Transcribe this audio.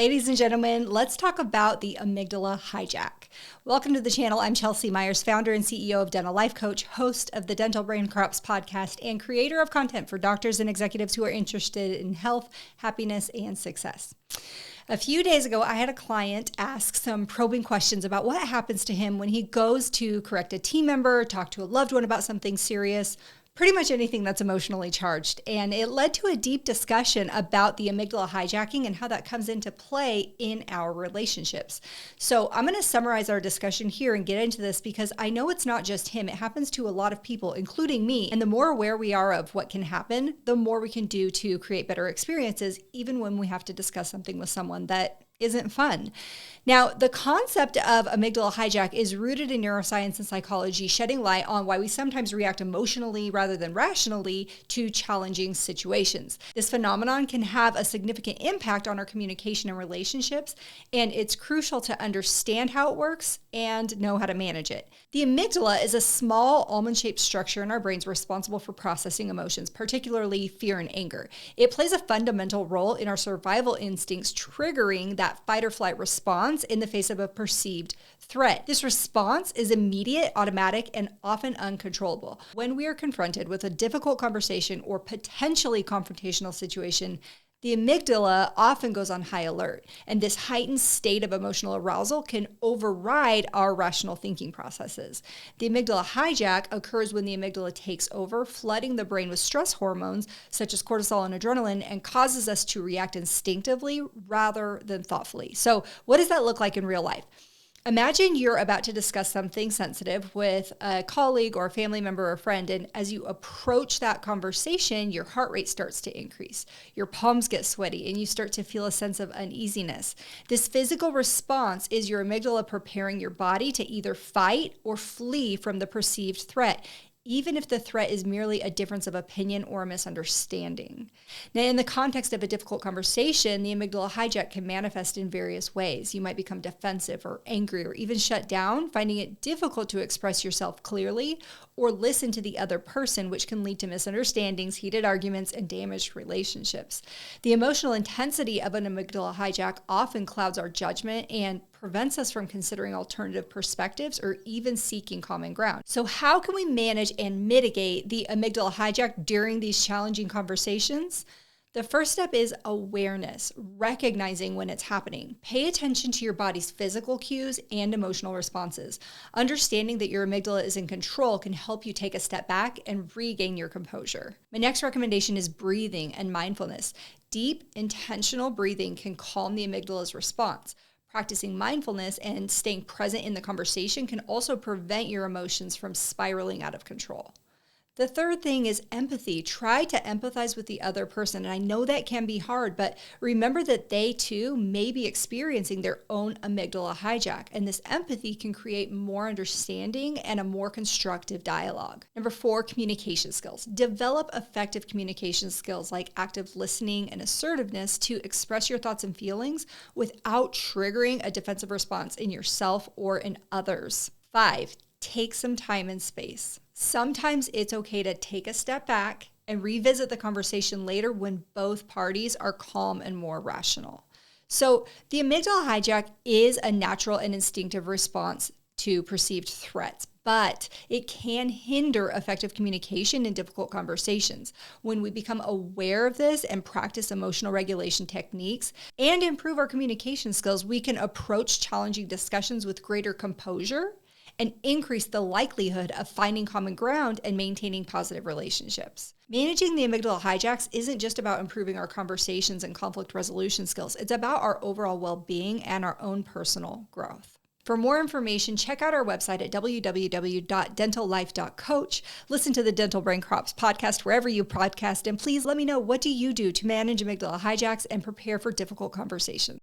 Ladies and gentlemen, let's talk about the amygdala hijack. Welcome to the channel. I'm Chelsea Myers, founder and CEO of Dental Life Coach, host of the Dental Brain Crops podcast, and creator of content for doctors and executives who are interested in health, happiness, and success. A few days ago, I had a client ask some probing questions about what happens to him when he goes to correct a team member, talk to a loved one about something serious, pretty much anything that's emotionally charged. And it led to a deep discussion about the amygdala hijacking and how that comes into play in our relationships. So I'm going to summarize our discussion here and get into this because I know it's not just him. It happens to a lot of people, including me. And the more aware we are of what can happen, the more we can do to create better experiences, even when we have to discuss something with someone that isn't fun. Now, the concept of amygdala hijack is rooted in neuroscience and psychology, shedding light on why we sometimes react emotionally rather than rationally to challenging situations. This phenomenon can have a significant impact on our communication and relationships, and it's crucial to understand how it works and know how to manage it. The amygdala is a small almond-shaped structure in our brains responsible for processing emotions, particularly fear and anger. It plays a fundamental role in our survival instincts, triggering that fight or flight response in the face of a perceived threat. This response is immediate, automatic, and often uncontrollable. When we are confronted with a difficult conversation or potentially confrontational situation, the amygdala often goes on high alert, and this heightened state of emotional arousal can override our rational thinking processes. The amygdala hijack occurs when the amygdala takes over, flooding the brain with stress hormones such as cortisol and adrenaline, and causes us to react instinctively rather than thoughtfully. So what does that look like in real life? Imagine you're about to discuss something sensitive with a colleague or a family member or friend, and as you approach that conversation, your heart rate starts to increase. Your palms get sweaty, and you start to feel a sense of uneasiness. This physical response is your amygdala preparing your body to either fight or flee from the perceived threat, even if the threat is merely a difference of opinion or a misunderstanding. Now, in the context of a difficult conversation, the amygdala hijack can manifest in various ways. You might become defensive or angry or even shut down, finding it difficult to express yourself clearly or listen to the other person, which can lead to misunderstandings, heated arguments, and damaged relationships. The emotional intensity of an amygdala hijack often clouds our judgment and prevents us from considering alternative perspectives or even seeking common ground. So how can we manage and mitigate the amygdala hijack during these challenging conversations? The first step is awareness, recognizing when it's happening. Pay attention to your body's physical cues and emotional responses. Understanding that your amygdala is in control can help you take a step back and regain your composure. My next recommendation is breathing and mindfulness. Deep, intentional breathing can calm the amygdala's response. Practicing mindfulness and staying present in the conversation can also prevent your emotions from spiraling out of control. The third thing is empathy. Try to empathize with the other person. And I know that can be hard, but remember that they too may be experiencing their own amygdala hijack. And this empathy can create more understanding and a more constructive dialogue. Number 4, communication skills. Develop effective communication skills like active listening and assertiveness to express your thoughts and feelings without triggering a defensive response in yourself or in others. 5, take some time and space. Sometimes it's okay to take a step back and revisit the conversation later when both parties are calm and more rational. So the amygdala hijack is a natural and instinctive response to perceived threats, but it can hinder effective communication in difficult conversations. When we become aware of this and practice emotional regulation techniques and improve our communication skills, we can approach challenging discussions with greater composure and increase the likelihood of finding common ground and maintaining positive relationships. Managing the amygdala hijacks isn't just about improving our conversations and conflict resolution skills. It's about our overall well-being and our own personal growth. For more information, check out our website at www.dentallife.coach. Listen to the Dental Brain Crops podcast wherever you podcast, and please let me know, what do you do to manage amygdala hijacks and prepare for difficult conversations?